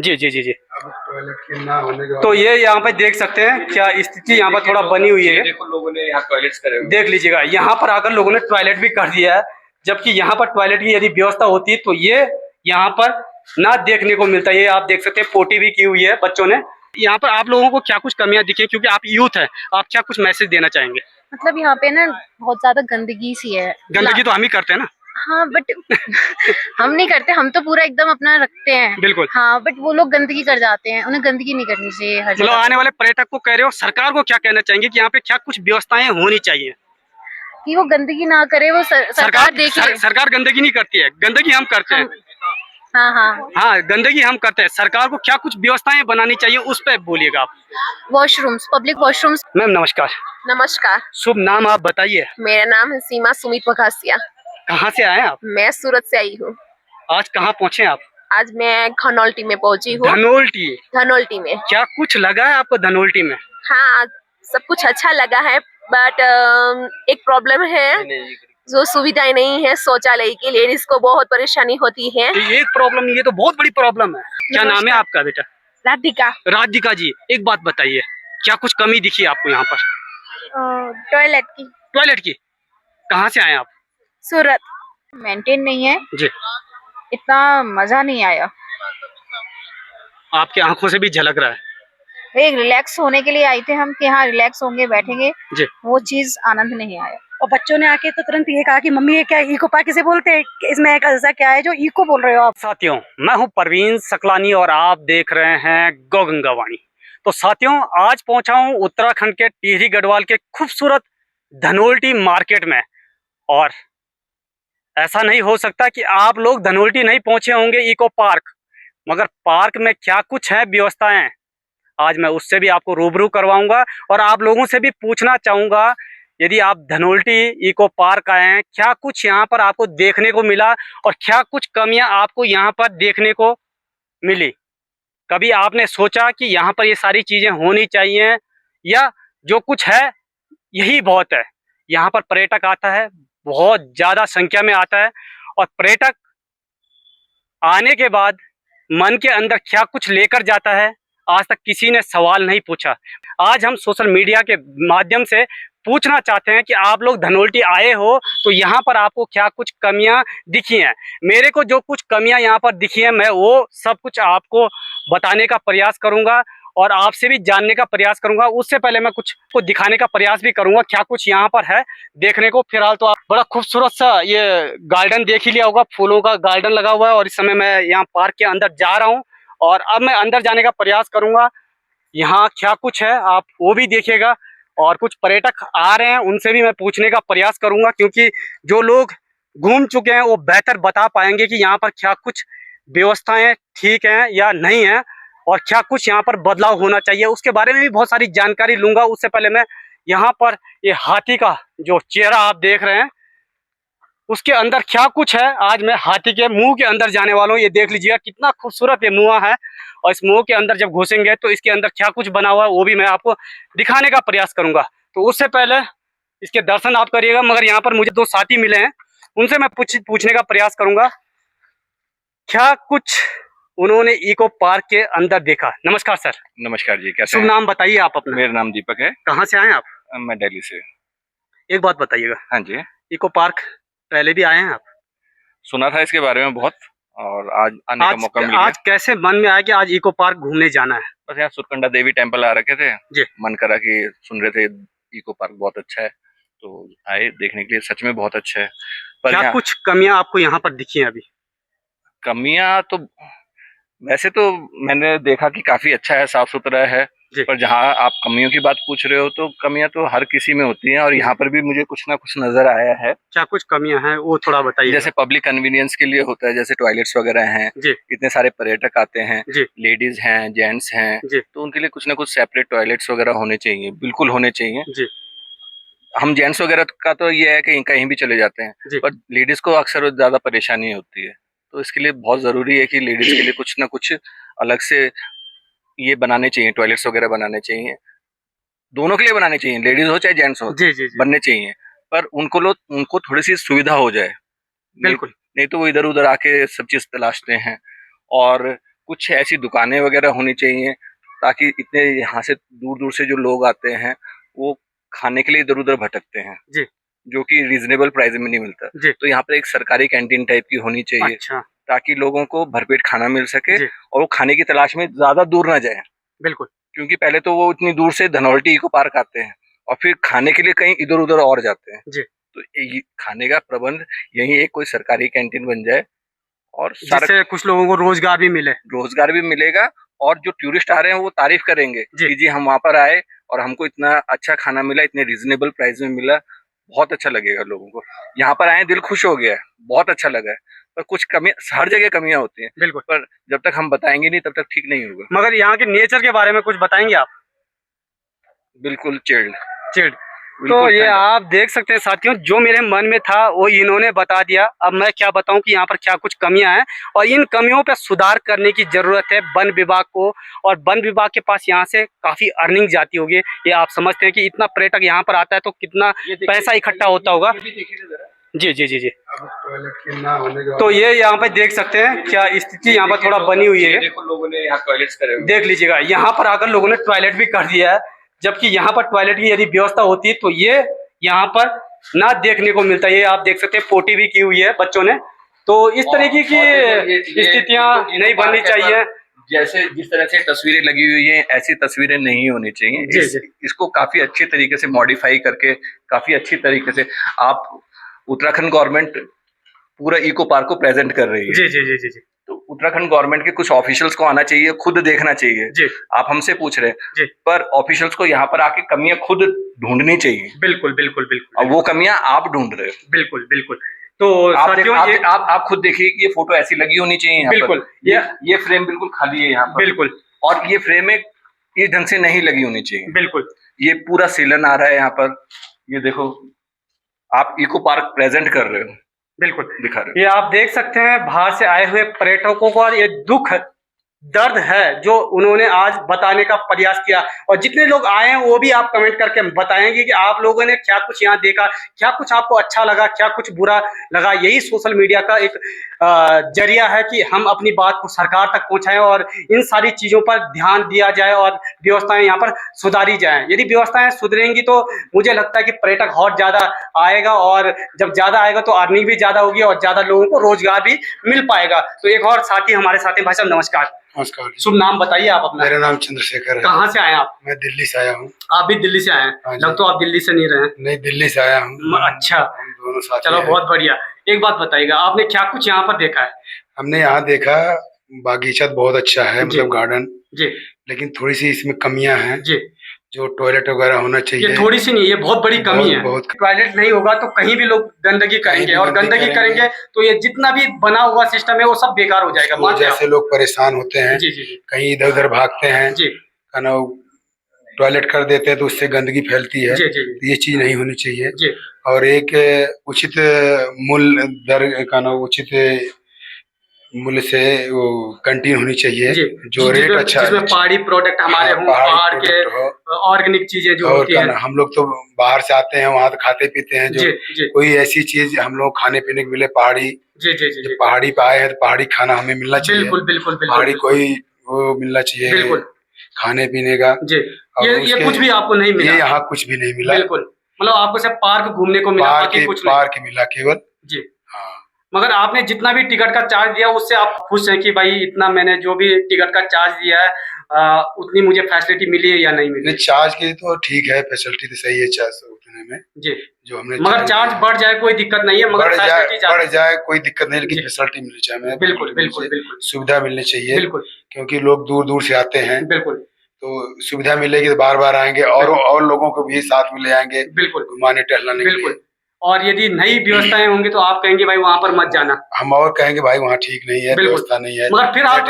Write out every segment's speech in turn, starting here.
जी जी जी जी। तो ये यहाँ पे देख सकते हैं क्या स्थिति यहाँ पर थोड़ा बनी हुई है। देखो लोगों ने यहाँ टॉयलेट्स करे हुए देख लीजिएगा, यहाँ पर आकर लोगों ने टॉयलेट भी कर दिया है, जबकि यहाँ पर टॉयलेट की यदि व्यवस्था होती तो ये यहाँ पर ना देखने को मिलता। ये आप देख सकते हैं पोटी भी की हुई है बच्चों ने। यहाँ पर आप लोगों को क्या कुछ कमियां दिखी, क्योंकि आप यूथ हैं, आप क्या कुछ मैसेज देना चाहेंगे? मतलब यहाँ पे ना बहुत ज्यादा गंदगी सी है। गंदगी तो हम ही करते हैं ना। हाँ बट हम नहीं करते, हम तो पूरा एकदम अपना रखते हैं। बिल्कुल। हाँ बट वो लोग गंदगी कर जाते हैं, उन्हें गंदगी नहीं करनी चाहिए हर मतलब जगह। आने वाले पर्यटक को कह रहे हो, सरकार को क्या कहना चाहेंगे कि यहाँ पे क्या कुछ व्यवस्थाएं होनी चाहिए कि वो गंदगी ना करे, वो सरकार देखे। सरकार गंदगी नहीं करती है, गंदगी हम करते हैं। हाँ हाँ हाँ, गंदगी हम करते हैं। सरकार को क्या कुछ व्यवस्थाएं बनानी चाहिए उस पर बोलिएगा आप। Washrooms, public washrooms. मैम नमस्कार। नमस्कार। शुभ नाम आप बताइए। मेरा नाम है सीमा सुमित मखासिया। कहाँ से आए आप? मैं सूरत से आई हूँ। आज कहाँ पहुँचे आप? आज मैं धनोल्टी में पहुंची हूँ। धनोल्टी में क्या कुछ लगा है आपको धनोल्टी में? हाँ, सब कुछ अच्छा लगा है, बट एक प्रॉब्लम है, जो सुविधाएं नहीं है शौचालय की। लेडीज को बहुत परेशानी होती है। एक प्रॉब्लम, ये तो बहुत बड़ी प्रॉब्लम है। क्या नाम है आपका बेटा? राधिका। राधिका जी, एक बात बताइए, क्या कुछ कमी दिखी आपको यहाँ पर? टॉयलेट की। टॉयलेट की? कहाँ से आए आप? सूरत। मेंटेन नहीं है जी। इतना मजा नहीं आया। आपकी आंखों से भी झलक रहा है। एक रिलैक्स होने के लिए आई थे हम कि हाँ रिलैक्स होंगे, बैठेंगे जी। वो चीज आनंद नहीं आया। और बच्चों ने आके तो तुरंत ये कहा कि मम्मी ये क्या इको पार्क किसे बोलते हैं, इसमें एक ऐसा क्या है जो इको बोल रहे हो आप? साथियों, मैं हूं परवीन सकलानी और आप देख रहे हैं गौ गंगा वाणी। तो साथियों, आज पहुंचा हूं उत्तराखंड के टिहरी गढ़वाल के खूबसूरत धनोल्टी मार्केट में। और ऐसा नहीं हो सकता कि आप लोग धनोल्टी नहीं पहुंचे होंगे इको पार्क, मगर पार्क में क्या कुछ है व्यवस्थाएं, आज मैं उससे भी आपको रूबरू करवाऊंगा और आप लोगों से भी पूछना चाहूंगा, यदि आप धनोल्टी इको पार्क आए हैं, क्या कुछ यहाँ पर आपको देखने को मिला और क्या कुछ कमियां आपको यहाँ पर देखने को मिली? कभी आपने सोचा कि यहाँ पर ये सारी चीजें होनी चाहिए, या जो कुछ है यही बहुत है? यहाँ पर पर्यटक आता है, बहुत ज्यादा संख्या में आता है, और पर्यटक आने के बाद मन के अंदर क्या कुछ लेकर जाता है, आज तक किसी ने सवाल नहीं पूछा। आज हम सोशल मीडिया के माध्यम से पूछना चाहते हैं कि आप लोग धनोल्टी आए हो तो यहाँ पर आपको क्या कुछ कमियां दिखी हैं। मेरे को जो कुछ कमियां यहाँ पर दिखी हैं, मैं वो सब कुछ आपको बताने का प्रयास करूंगा और आपसे भी जानने का प्रयास करूंगा। उससे पहले मैं कुछ को दिखाने का प्रयास भी करूंगा क्या कुछ यहाँ पर है देखने को। फिलहाल तो आप बड़ा खूबसूरत सा ये गार्डन देख ही लिया होगा, फूलों का गार्डन लगा हुआ है, और इस समय मैं यहाँ पार्क के अंदर जा रहा हूँ और अब मैं अंदर जाने का प्रयास करूंगा। यहाँ क्या कुछ है आप वो भी देखिएगा, और कुछ पर्यटक आ रहे हैं उनसे भी मैं पूछने का प्रयास करूंगा, क्योंकि जो लोग घूम चुके हैं वो बेहतर बता पाएंगे कि यहाँ पर क्या कुछ व्यवस्थाएं ठीक हैं या नहीं है, और क्या कुछ यहाँ पर बदलाव होना चाहिए, उसके बारे में भी बहुत सारी जानकारी लूंगा। उससे पहले मैं यहाँ पर ये हाथी का जो चेहरा आप देख रहे हैं, उसके अंदर क्या कुछ है, आज मैं हाथी के मुंह के अंदर जाने वाला हूँ। ये देख लीजिएगा कितना खूबसूरत ये मुंह है, और इस मुंह के अंदर जब घुसेंगे तो इसके अंदर क्या कुछ बना हुआ है वो भी मैं आपको दिखाने का प्रयास करूंगा। तो उससे पहले इसके दर्शन आप करिएगा, मगर यहाँ पर मुझे दो साथी मिले हैं, उनसे मैं पूछने का प्रयास करूंगा क्या कुछ उन्होंने इको पार्क के अंदर देखा। नमस्कार सर। नमस्कार जी, कैसे शुभ हैं? नाम बताइए आप अपना। मेरा नाम दीपक है। कहाँ से आए आप? मैं दिल्ली से। एक बात बताइएगा। हाँ जी। इको पार्क पहले भी आए हैं आप? सुना था इसके बारे में बहुत, और आज आने का मौका मिल गया। आज कैसे मन में आया कि आज इको पार्क घूमने जाना है? बस यहाँ सुरकंडा देवी टेम्पल आ रखे थे जी। मन करा कि सुन रहे थे इको पार्क बहुत अच्छा है, तो आए देखने के लिए। सच में बहुत अच्छा है। पर क्या कुछ कमियां आपको यहाँ पर दिखी हैं? अभी कमियां तो वैसे तो मैंने देखा कि काफी अच्छा है, साफ सुथरा है, पर जहाँ आप कमियों की बात पूछ रहे हो तो कमियां तो हर किसी में होती हैं, और यहाँ पर भी मुझे कुछ ना कुछ नजर आया है। क्या कुछ कमियां हैं वो थोड़ा बताइए। जैसे पब्लिक कन्वीनियंस के लिए होता है, जैसे टॉयलेट्स वगैरह हैं, इतने सारे पर्यटक आते हैं, लेडीज हैं, जेंट्स हैं, तो उनके लिए कुछ ना कुछ सेपरेट टॉयलेट्स वगैरह होने चाहिए, बिल्कुल होने चाहिए। हम जेंट्स वगैरह का तो ये है कि कहीं भी चले जाते हैं, पर लेडीज को अक्सर ज्यादा परेशानी होती है, तो इसके लिए बहुत जरूरी है कि लेडीज के लिए कुछ ना कुछ अलग से ये बनाने चाहिए, टॉयलेट्स वगैरह बनाने चाहिए। दोनों के लिए बनाने चाहिए, लेडीज हो चाहे जेंट्स हो, बनने चाहिए, पर उनको थोड़ी सी सुविधा हो जाए। बिल्कुल। नहीं तो वो इधर उधर आके सब चीज तलाशते हैं, और कुछ ऐसी दुकानें वगैरह होनी चाहिए ताकि इतने यहाँ से दूर दूर से जो लोग आते हैं वो खाने के लिए इधर उधर भटकते हैं जी, जो कि रीजनेबल प्राइस में नहीं मिलता। जी। तो यहाँ पर एक सरकारी कैंटीन टाइप की होनी चाहिए। अच्छा। ताकि लोगों को भरपेट खाना मिल सके जी। और वो खाने की तलाश में ज्यादा दूर ना जाए। बिल्कुल। क्योंकि पहले तो वो इतनी दूर से धनौल्टी इको पार्क आते हैं और फिर खाने के लिए कहीं इधर उधर और जाते हैं। जी। तो ये खाने का प्रबंध यही एक कोई सरकारी कैंटीन बन जाए और जिससे कुछ लोगों को रोजगार भी मिलेगा और जो टूरिस्ट आ रहे हैं वो तारीफ करेंगे कि जी हम वहाँ पर आए और हमको इतना अच्छा खाना मिला, इतने रिजनेबल प्राइस में मिला, बहुत अच्छा लगेगा लोगों को। यहाँ पर आए दिल खुश हो गया है, बहुत अच्छा लगा है। पर कुछ कमी, हर जगह कमियां होती हैं। बिल्कुल। पर जब तक हम बताएंगे नहीं तब तक ठीक नहीं होगा। मगर यहाँ के नेचर के बारे में कुछ बताएंगे आप? बिल्कुल चिल्ड। तो ये आप देख सकते हैं साथियों, जो मेरे मन में था वो इन्होंने बता दिया। अब मैं क्या बताऊं कि यहाँ पर क्या कुछ कमियां हैं और इन कमियों पे सुधार करने की जरूरत है वन विभाग को। और वन विभाग के पास यहाँ से काफी अर्निंग जाती होगी। ये आप समझते हैं कि इतना पर्यटक यहाँ पर आता है तो कितना पैसा इकट्ठा होता होगा। जी जी जी जी। तो ये यहाँ पे देख सकते हैं क्या स्थिति यहाँ पर थोड़ा बनी हुई है। देखो लोगों ने यहाँ टॉयलेट्स करे, देख लीजिएगा, यहाँ पर आकर लोगों ने टॉयलेट भी कर दिया है, जबकि यहाँ पर टॉयलेट की यदि व्यवस्था होती है तो ये यहाँ पर ना देखने को मिलता है। ये आप देख सकते हैं पोटी भी की हुई है बच्चों ने। तो इस तरीके की स्थितियां नहीं बननी चाहिए। जैसे जिस तरह से तस्वीरें लगी हुई हैं ऐसी तस्वीरें नहीं होनी चाहिए। इसको काफी अच्छे तरीके से मॉडिफाई करके काफी अच्छी तरीके से आप उत्तराखंड गवर्नमेंट पूरा इको पार्क को प्रेजेंट कर रही है। जी जी जी जी जी। तो उत्तराखंड गवर्नमेंट के कुछ ऑफिशियल्स को आना चाहिए, खुद देखना चाहिए। जी। आप हमसे पूछ रहे हैं जी। पर ऑफिशियल्स को यहाँ पर आके कमियां खुद ढूंढनी चाहिए। बिल्कुल बिल्कुल बिल्कुल। और वो कमियां आप ढूंढ रहे हो। बिल्कुल बिल्कुल। तो आप खुद देखिए कि ये फोटो ऐसी लगी होनी चाहिए यहाँ बिल्कुल पर। ये फ्रेम बिल्कुल खाली है यहाँ पर। बिल्कुल। और ये फ्रेम इस ढंग से नहीं लगी होनी चाहिए। बिल्कुल। ये पूरा सीलन आ रहा है यहाँ पर। ये देखो आप इको पार्क प्रेजेंट कर रहे हो। बिल्कुल दिखा रहे हो। ये आप देख सकते हैं बाहर से आए हुए पर्यटकों को ये दुख दर्द है जो उन्होंने आज बताने का प्रयास किया। और जितने लोग आए हैं वो भी आप कमेंट करके बताएंगे कि आप लोगों ने क्या कुछ यहाँ देखा, क्या कुछ आपको अच्छा लगा, क्या कुछ बुरा लगा। यही सोशल मीडिया का एक जरिया है कि हम अपनी बात को सरकार तक पहुंचाएं और इन सारी चीजों पर ध्यान दिया जाए और व्यवस्थाएं यहाँ पर सुधारी जाएं। यदि व्यवस्थाएं सुधरेंगी तो मुझे लगता है कि पर्यटक और ज्यादा आएगा और जब ज्यादा आएगा तो अर्निंग भी ज्यादा होगी और ज्यादा लोगों को रोजगार भी मिल पाएगा। तो एक और साथी हमारे साथ हैं। भाई साहब नमस्कार। नमस्कार। शुभ नाम बताइए आप अपना। मेरा नाम चंद्रशेखर है। कहाँ से आए आप? मैं दिल्ली से आया हूँ। आप भी दिल्ली से आए हैं? लग तो आप दिल्ली से नहीं रहे। नहीं, दिल्ली से आया हूँ। अच्छा, दोनों साथ। चलो बहुत बढ़िया। एक बात बताइएगा, आपने क्या कुछ यहाँ पर देखा है? हमने यहाँ देखा बागीचा बहुत अच्छा है, मतलब गार्डन जी, लेकिन थोड़ी सी इसमें कमियां हैं जी। जो टॉयलेट वगैरह होना चाहिए। ये थोड़ी सी नहीं, ये बहुत बड़ी कमी है। टॉयलेट नहीं होगा तो कहीं भी लोग गंदगी करेंगे और गंदगी करेंगे तो ये जितना भी बना हुआ सिस्टम है वो सब बेकार हो जाएगा। जैसे लोग परेशान होते हैं, जी जी, कहीं इधर उधर भागते हैं, जी, टॉयलेट कर देते हैं तो उससे गंदगी फैलती है। जी, जी, ये चीज नहीं होनी चाहिए। जी। और एक उचित मूल्य दर का उचित मूल्य से वो कैंटीन होनी चाहिए जो रेट अच्छा है, जिसमें पहाड़ी प्रोडक्ट हमारे हों, पहाड़ के ऑर्गेनिक चीजें जो होती हैं। हम लोग तो बाहर से आते हैं, वहाँ तो खाते पीते हैं, जो कोई ऐसी चीज हम लोग खाने पीने को मिले पहाड़ी। जी जी जी। पहाड़ी पे आए हैं तो पहाड़ी खाना हमें मिलना चाहिए। बिल्कुल बिल्कुल। पहाड़ी कोई वो मिलना चाहिए बिल्कुल खाने पीने का। जी। ये कुछ भी आपको नहीं मिला? ये यहाँ कुछ भी नहीं मिला। बिल्कुल, मतलब आपको सिर्फ पार्क घूमने को मिला, बाकी कुछ नहीं। पार्क मिला केवल। जी हाँ। मगर आपने जितना भी टिकट का चार्ज दिया उससे आप खुश हैं कि भाई इतना मैंने जो भी टिकट का चार्ज दिया है उतनी मुझे फैसिलिटी मिली है या नहीं मिली? नहीं, चार्ज की तो ठीक है, फैसिलिटी तो सही है चार्ज उतने में जी जो हमने। मगर चार्ज बढ़ जाए कोई दिक्कत नहीं है, मगर बढ़ जाए कोई दिक्कत नहीं, लेकिन फैसिलिटी मिलनी चाहिए। बिल्कुल बिल्कुल बिल्कुल, सुविधा मिलनी चाहिए। बिल्कुल, क्योंकि लोग दूर दूर से आते हैं। बिल्कुल, तो सुविधा मिलेगी तो बार बार आएंगे और लोगों को भी साथ में ले आएंगे। बिल्कुल, घुमाने टहलाने। बिल्कुल। और यदि नई व्यवस्थाएं होंगी तो आप कहेंगे भाई वहां पर मत जाना। हम और कहेंगे भाई वहाँ ठीक नहीं है, व्यवस्था नहीं है। मगर फिलहाल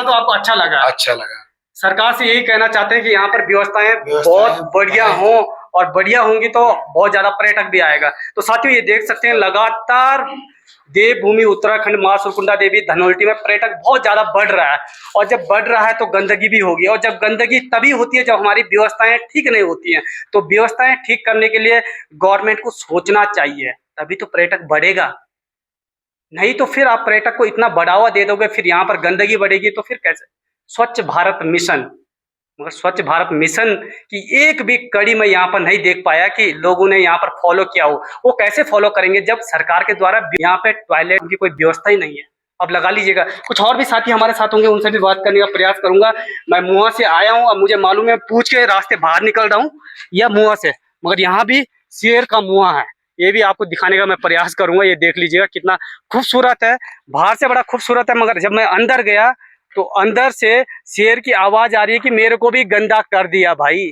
तो आपको अच्छा लगा। सरकार से यही कहना चाहते हैं कि यहाँ पर व्यवस्थाएं बहुत बढ़िया हो और बढ़िया होंगी तो बहुत ज्यादा पर्यटक भी आएगा। तो साथियों ये देख सकते हैं लगातार देवभूमि उत्तराखंड मां सुरकुंडा देवी धनौल्टी में पर्यटक बहुत ज्यादा बढ़ रहा है। और जब बढ़ रहा है तो गंदगी भी होगी, और जब गंदगी तभी होती है जब हमारी व्यवस्थाएं ठीक नहीं होती हैं। तो व्यवस्थाएं ठीक करने के लिए गवर्नमेंट को सोचना चाहिए, तभी तो पर्यटक बढ़ेगा। नहीं तो फिर आप पर्यटक को इतना बढ़ावा दे दोगे, फिर यहाँ पर गंदगी बढ़ेगी तो फिर कैसे? स्वच्छ भारत मिशन, मगर स्वच्छ भारत मिशन की एक भी कड़ी मैं यहाँ पर नहीं देख पाया कि लोगों ने यहाँ पर फॉलो किया हो। वो कैसे फॉलो करेंगे जब सरकार के द्वारा यहाँ पे टॉयलेट की कोई व्यवस्था ही नहीं है। अब लगा लीजिएगा, कुछ और भी साथी हमारे साथ होंगे, उनसे भी बात करने का प्रयास करूंगा। मैं मुआ से आया हूँ, अब मुझे मालूम है, पूछ के रास्ते बाहर निकल रहा हूँ या मुआ से, मगर यहाँ भी शेर का मुआ है, ये भी आपको दिखाने का मैं प्रयास करूंगा। ये देख लीजिएगा कितना खूबसूरत है, बाहर से बड़ा खूबसूरत है, मगर जब मैं अंदर गया तो अंदर से शेर की आवाज आ रही है कि मेरे को भी गंदा कर दिया भाई।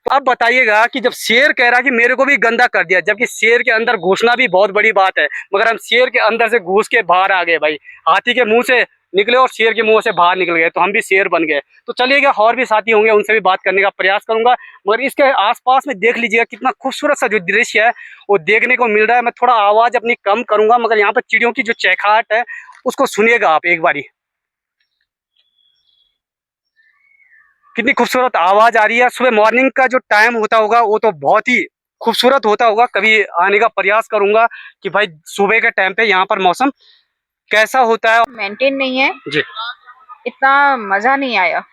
तो अब बताइएगा कि जब शेर कह रहा है कि मेरे को भी गंदा कर दिया, जबकि शेर के अंदर घुसना भी बहुत बड़ी बात है, मगर हम शेर के अंदर से घुस के बाहर आ गए भाई। हाथी के मुंह से निकले और शेर के मुंह से बाहर निकल गए, तो हम भी शेर बन गए। तो चलिएगा, और भी साथी होंगे, उनसे भी बात करने का प्रयास करूंगा। मगर इसके आसपास में देख लीजिएगा कितना खूबसूरत सा जो दृश्य है वो देखने को मिल रहा है। मैं थोड़ा आवाज अपनी कम करूंगा, मगर यहाँ पर चिड़ियों की जो चहचहाट है उसको सुनिएगा आप एक बारी। कितनी खूबसूरत आवाज आ रही है। सुबह मॉर्निंग का जो टाइम होता होगा वो तो बहुत ही खूबसूरत होता होगा। कभी आने का प्रयास करूंगा कि भाई सुबह के टाइम पे यहाँ पर मौसम कैसा होता है। मेंटेन नहीं है जी, इतना, मजा नहीं आया।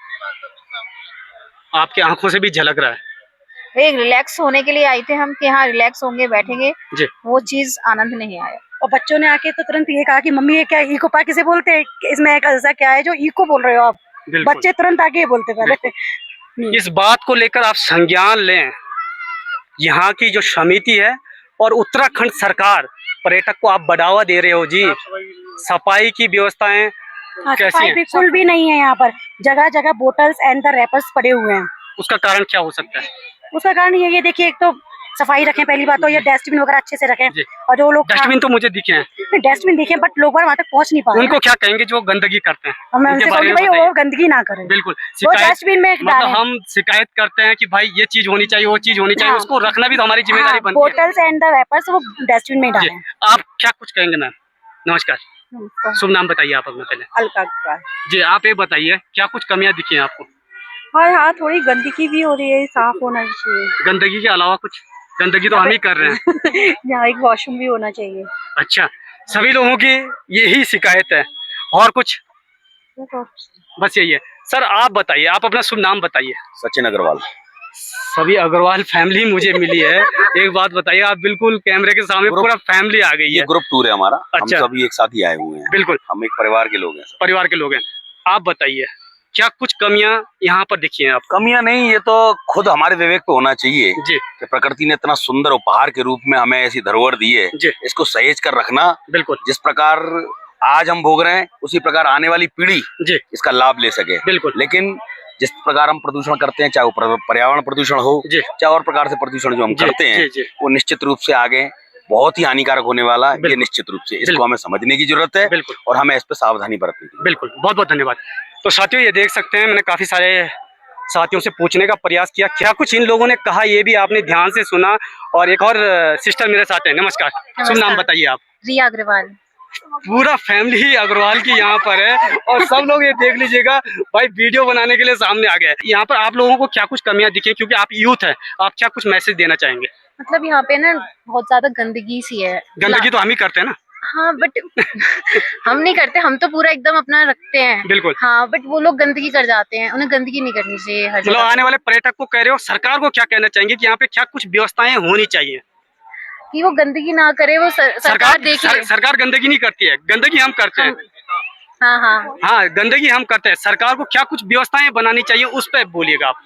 आपकी आंखों से भी झलक रहा है। एक रिलैक्स होने के लिए आए थे हम कि हाँ रिलैक्स होंगे, बैठेंगे, जी, वो चीज आनंद नहीं आया। और बच्चों ने आके तो तुरंत ये कहा कि मम्मी ये क्या इको पार्क किसे बोलते हैं, इसमें एक ऐसा क्या है जो इको बोल रहे हो आप? बच्चे तुरंत आके ये बोलते पहले। इस बात को लेकर आप संज्ञान लें, यहाँ की जो समिति है और उत्तराखंड सरकार, पर्यटक को आप बढ़ावा दे रहे हो जी। सफाई की व्यवस्थाएं कैसी सफाई हैं? बिल्कुल भी नहीं है यहाँ पर, जगह जगह बोटल्स एंड द रैपर्स पड़े हुए हैं। उसका कारण क्या हो सकता है? उसका कारण ये देखिए, एक तो सफाई रखें पहली बात, तो ये डस्टबिन वगैरह अच्छे से रखें। और जो लोग डस्टबिन तो मुझे दिखे हैं, डस्टबिन देखे, बट लोग वहाँ तक पहुँच नहीं पा रहे। उनको क्या कहेंगे जो गंदगी करते हैं? मैं उनसे कहूँगी भाई वो गंदगी ना करें, बिल्कुल वो डस्टबिन में मतलब डालें। हम शिकायत करते हैं कि भाई ये चीज होनी चाहिए, वो चीज होनी चाहिए, हाँ, उसको रखना भी तो हमारी जिम्मेदारी बनती है। बोटल्स एंड द रैपर्स वो डस्टबिन में डालें। आप क्या कुछ कहेंगे मैम? नमस्कार, शुभ नाम बताइए आप अपना पहले। अलका जी, आप ये बताइए क्या कुछ कमियां दिखी हैं आपको? और हाँ, थोड़ी गंदगी भी हो रही है, साफ होना चाहिए। गंदगी के अलावा कुछ? गंदगी तो हम ही कर रहे हैं। यहाँ एक वॉशरूम भी होना चाहिए। अच्छा, सभी लोगों की यही शिकायत है, और कुछ? बस यही है। सर आप बताइए, आप अपना शुभ नाम बताइए। सचिन अग्रवाल। सभी अग्रवाल फैमिली मुझे मिली है। एक बात बताइए, आप बिल्कुल कैमरे के सामने पूरा फैमिली आ गई है। ये ग्रुप टूर है हमारा। अच्छा। हम सभी एक साथ ही आए हुए हैं। बिल्कुल, हम एक परिवार के लोग हैं। परिवार के लोग हैं। आप बताइए क्या कुछ कमियां यहाँ पर दिखी हैं आपको? कमियां नहीं, ये तो खुद हमारे विवेक पे होना चाहिए जी, कि प्रकृति ने इतना सुंदर उपहार के रूप में हमें ऐसी धरोहर दी है, जी, इसको सहेज कर रखना। बिल्कुल, जिस प्रकार आज हम भोग रहे हैं उसी प्रकार आने वाली पीढ़ी जी, इसका लाभ ले सके। बिल्कुल, लेकिन जिस प्रकार हम प्रदूषण करते हैं, चाहे वो पर्यावरण प्रदूषण हो, जी, चाहे और प्रकार से प्रदूषण जो हम जी, करते हैं, जी, जी, वो निश्चित रूप से आगे बहुत ही हानिकारक होने वाला है। ये बिल्कुल, निश्चित रूप से इसको बिल्कुल, हमें समझने की जरूरत है बिल्कुल, और हमें इस पर सावधानी बरतनी है। बिल्कुल। बहुत बहुत धन्यवाद। तो साथियों ये देख सकते हैं, मैंने काफी सारे साथियों से पूछने का प्रयास किया, क्या कुछ इन लोगों ने कहा ये भी आपने ध्यान से सुना। और एक और सिस्टर मेरे साथ है। नमस्कार, शुभ नाम बताइए आप। रिया अग्रवाल। पूरा फैमिली ही अग्रवाल की यहाँ पर है और सब लोग ये देख लीजिएगा भाई वीडियो बनाने के लिए सामने आ गए। यहाँ पर आप लोगों को क्या कुछ कमियां दिखी, क्योंकि आप यूथ है, आप क्या कुछ मैसेज देना चाहेंगे? मतलब यहाँ पे ना बहुत ज्यादा गंदगी सी है। गंदगी तो हम ही करते हैं ना। हाँ बट हम नहीं करते, हम तो पूरा एकदम अपना रखते हैं। बिल्कुल। हाँ बट वो लोग गंदगी कर जाते हैं, उन्हें गंदगी नहीं करनी चाहिए हर मतलब जगह। आने वाले पर्यटक को कह रहे हो, सरकार को क्या कहना चाहेंगे कि यहाँ पे क्या कुछ व्यवस्थाएं होनी चाहिए कि वो गंदगी ना करे, वो सरकार देखे। सरकार गंदगी नहीं करती है, गंदगी हम करते हैं। हाँ हाँ हाँ, गंदगी हम करते हैं। सरकार को क्या कुछ व्यवस्थाएं बनानी चाहिए उस पर बोलिएगा आप।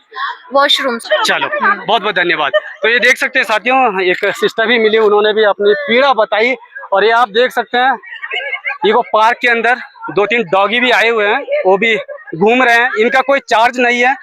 वॉशरूम। चलो, बहुत बहुत धन्यवाद। तो ये देख सकते हैं साथियों, एक सिस्टर भी मिली, उन्होंने भी अपनी पीड़ा बताई। और ये आप देख सकते हैं, ये वो पार्क के अंदर 2-3 डॉगी भी आए हुए हैं, वो भी घूम रहे हैं। इनका कोई चार्ज नहीं है।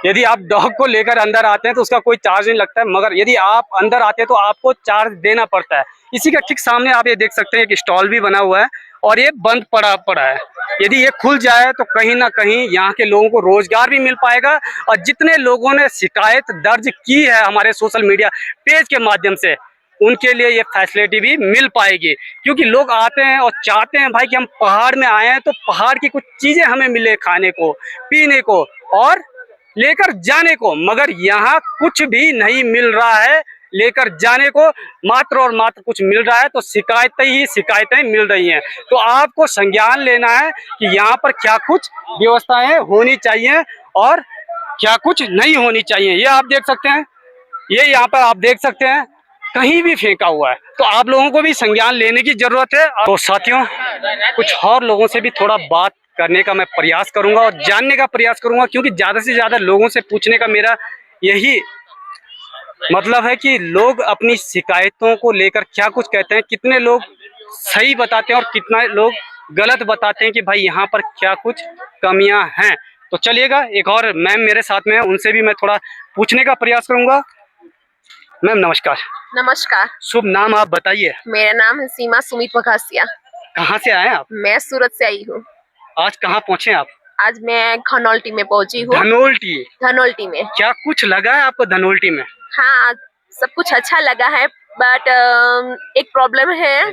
यदि आप डॉग को लेकर अंदर आते हैं तो उसका कोई चार्ज नहीं लगता है, मगर यदि आप अंदर आते हैं तो आपको चार्ज देना पड़ता है। इसी के ठीक सामने आप ये देख सकते हैं, एक स्टॉल भी बना हुआ है और ये बंद पड़ा है। यदि ये खुल जाए तो कहीं ना कहीं यहाँ के लोगों को रोजगार भी मिल पाएगा। और जितने लोगों ने शिकायत दर्ज की है हमारे सोशल मीडिया पेज के माध्यम से, उनके लिए ये फैसिलिटी भी मिल पाएगी। क्योंकि लोग आते हैं और चाहते हैं भाई कि हम पहाड़ में आए हैं तो पहाड़ की कुछ चीजें हमें मिले, खाने को, पीने को और लेकर जाने को, मगर यहाँ कुछ भी नहीं मिल रहा है। लेकर जाने को मात्र और मात्र कुछ मिल रहा है, तो शिकायतें ही शिकायतें मिल रही हैं। तो आपको संज्ञान लेना है कि यहाँ पर क्या कुछ व्यवस्थाएं होनी चाहिए और क्या कुछ नहीं होनी चाहिए। ये आप देख सकते हैं, ये यहाँ पर आप देख सकते हैं कहीं भी फेंका हुआ है, तो आप लोगों को भी संज्ञान लेने की जरूरत है। तो साथियों, कुछ और लोगों से भी थोड़ा बात करने का मैं प्रयास करूंगा और जानने का प्रयास करूंगा, क्योंकि ज्यादा से ज्यादा लोगों से पूछने का मेरा यही मतलब है कि लोग अपनी शिकायतों को लेकर क्या कुछ कहते हैं, कितने लोग सही बताते हैं और कितना लोग गलत बताते हैं कि भाई यहाँ पर क्या कुछ कमियां हैं। तो चलिएगा, एक और मैम मेरे साथ में है, उनसे भी मैं थोड़ा पूछने का प्रयास करूंगा। मैम नमस्कार। नमस्कार, शुभ नाम आप बताइए। मेरा नाम है सीमा सुमित मघासिया। कहाँ से आए आप? मैं सूरत से आई हूँ। आज कहाँ पहुँचे आप? आज मैं धनोल्टी में पहुंची हूँ। धनोल्टी? धनोल्टी में क्या कुछ लगा है आपको धनोल्टी में? हाँ, सब कुछ अच्छा लगा है, बट एक प्रॉब्लम है,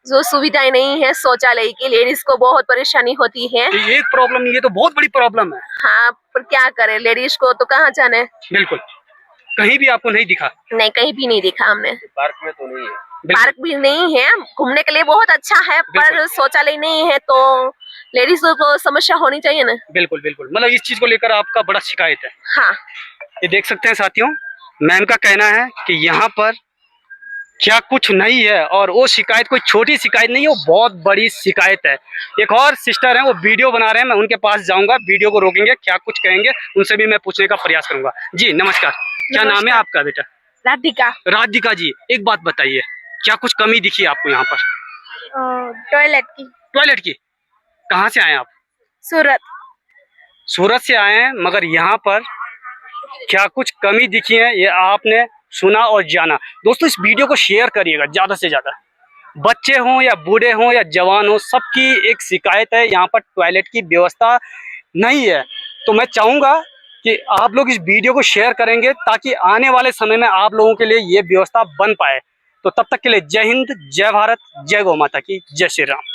जो सुविधाएं नहीं है शौचालय की। लेडीज को बहुत परेशानी होती है। तो ये एक प्रॉब्लम, ये तो बहुत बड़ी प्रॉब्लम है। हाँ, पर क्या करे, लेडीज को तो कहाँ जाने। बिल्कुल, कहीं भी आपको नहीं दिखा? नहीं, कहीं भी नहीं दिखा हमने। पार्क में तो नहीं है। पार्क भी नहीं है, घूमने के लिए बहुत अच्छा है, पर शौचालय नहीं है, तो लेडीज को समस्या होनी चाहिए ना। बिल्कुल बिल्कुल, मतलब इस चीज को लेकर आपका बड़ा शिकायत है। हाँ, ये देख सकते हैं साथियों, मैम का कहना है कि यहाँ पर क्या कुछ नहीं है, और वो शिकायत कोई छोटी शिकायत नहीं है, वो बहुत बड़ी शिकायत है। एक और सिस्टर है, वो वीडियो बना रहे हैं, मैं उनके पास जाऊंगा, वीडियो को रोकेंगे, क्या कुछ कहेंगे उनसे भी मैं पूछने का प्रयास करूंगा। जी नमस्कार, क्या नाम है आपका बेटा? राधिका। राधिका जी, एक बात बताइए, क्या कुछ कमी दिखी आपको यहाँ पर? टॉयलेट की। टॉयलेट की? कहाँ से आए आप? सूरत। सूरत से आए हैं, मगर यहाँ पर क्या कुछ कमी दिखी है ये आपने सुना और जाना। दोस्तों, इस वीडियो को शेयर करिएगा ज़्यादा से ज़्यादा। बच्चे हों या बूढ़े हों या जवान हों, सबकी एक शिकायत है, यहाँ पर टॉयलेट की व्यवस्था नहीं है। तो मैं चाहूँगा कि आप लोग इस वीडियो को शेयर करेंगे, ताकि आने वाले समय में आप लोगों के लिए ये व्यवस्था बन पाए। तो तब तक के लिए जय हिंद, जय भारत, जय गौ माता की, जय श्री राम।